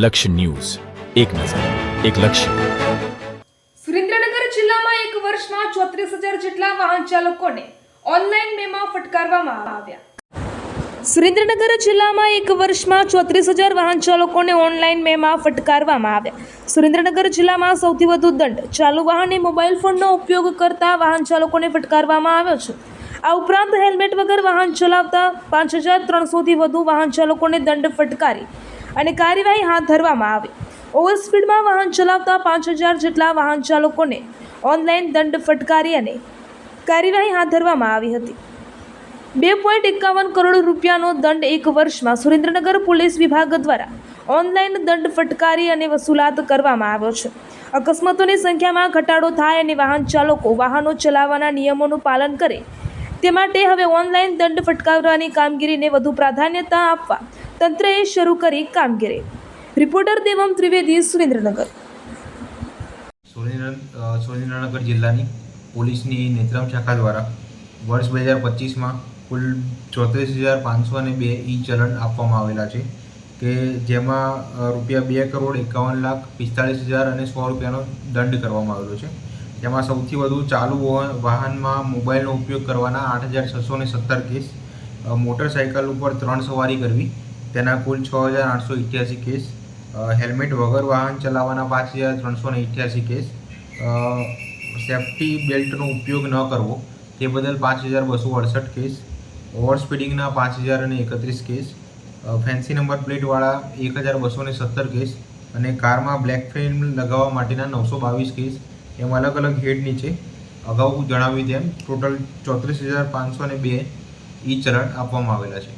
લક્ષ્ય ન્યૂઝ, એક નજર, એક લક્ષ્ય. સુરેન્દ્રનગર જિલ્લામાં એક વર્ષમાં 34,000 જેટલા વાહન ચાલકોને ઓનલાઈન મેમાં ફટકારવામાં આવ્યા. સુરેન્દ્રનગર જિલ્લામાં એક વર્ષમાં 34,000 વાહન ચાલકોને ઓનલાઈન મેમાં ફટકારવામાં આવ્યા. સુરેન્દ્રનગર જિલ્લામાં સૌથી વધુ દંડ ચાલુ વાહને મોબાઈલ ફોનનો ઉપયોગ કરતા વાહન ચાલકોને ફટકારવામાં આવ્યો છે. આ ઉપરાંત હેલ્મેટ વગર વાહન ચલાવતા 5,300થી વધુ વાહન ચાલકોને દંડ ફટકારી અને કાર્યવાહી હાથ ધરવામાં આવી. ઓવર સ્પીડમાં વાહન ચલાવતા 5,000 જેટલા વાહન ચાલકોને ઓનલાઈન દંડ ફટકારી અને કાર્યવાહી હાથ ધરવામાં આવી હતી. 2.51 કરોડ રૂપિયાનો દંડ એક વર્ષમાં સુરેન્દ્રનગર પોલીસ વિભાગ દ્વારા ઓનલાઈન દંડ ફટકારી અને વસૂલાત કરવામાં આવ્યો છે. અકસ્માતોની સંખ્યામાં ઘટાડો થાય અને વાહન ચાલકો વાહનો ચલાવવાના નિયમોનું પાલન કરે તે માટે હવે ઓનલાઈન દંડ ફટકારવાની કામગીરીને વધુ પ્રાધાન્યતા આપવા તંત્રએ શરૂ કરી કામગીરી. રિપોર્ટર દેવમ ત્રિવેદી, સુરેન્દ્રનગર. સુરેન્દ્રનગર જિલ્લાની પોલીસની નેત્રમ શાખા દ્વારા વર્ષ 2025માં કુલ 34,502 ઈ ચલણ આપવામાં આવેલા છે કે જેમાં ₹2,51,45,000 અને ₹100 દંડ કરવામાં આવેલો છે. જેમાં સૌથી વધુ ચાલુ વાહનમાં મોબાઈલનો ઉપયોગ કરવાના 8,617 કેસ, મોટરસાઇકલ ઉપર 3 સવારી કરવી તેના કુલ 6,888 કેસ, હેલ્મેટ વગર વાહન ચલાવવાના 5,388 કેસ, સેફ્ટી બેલ્ટનો ઉપયોગ ન કરવો તે બદલ 5,268 કેસ, ઓવર સ્પીડિંગના 5,031 કેસ, ફેન્સી નંબર પ્લેટવાળા 1,217 કેસ અને કારમાં બ્લેક ફિલ્મ લગાવવા માટેના 922 કેસ એમ અલગ અલગ હેડ નીચે અગાઉ જણાવ્યું તેમ ટોટલ 34,502 ઈ ચલણ આપવામાં આવેલા છે.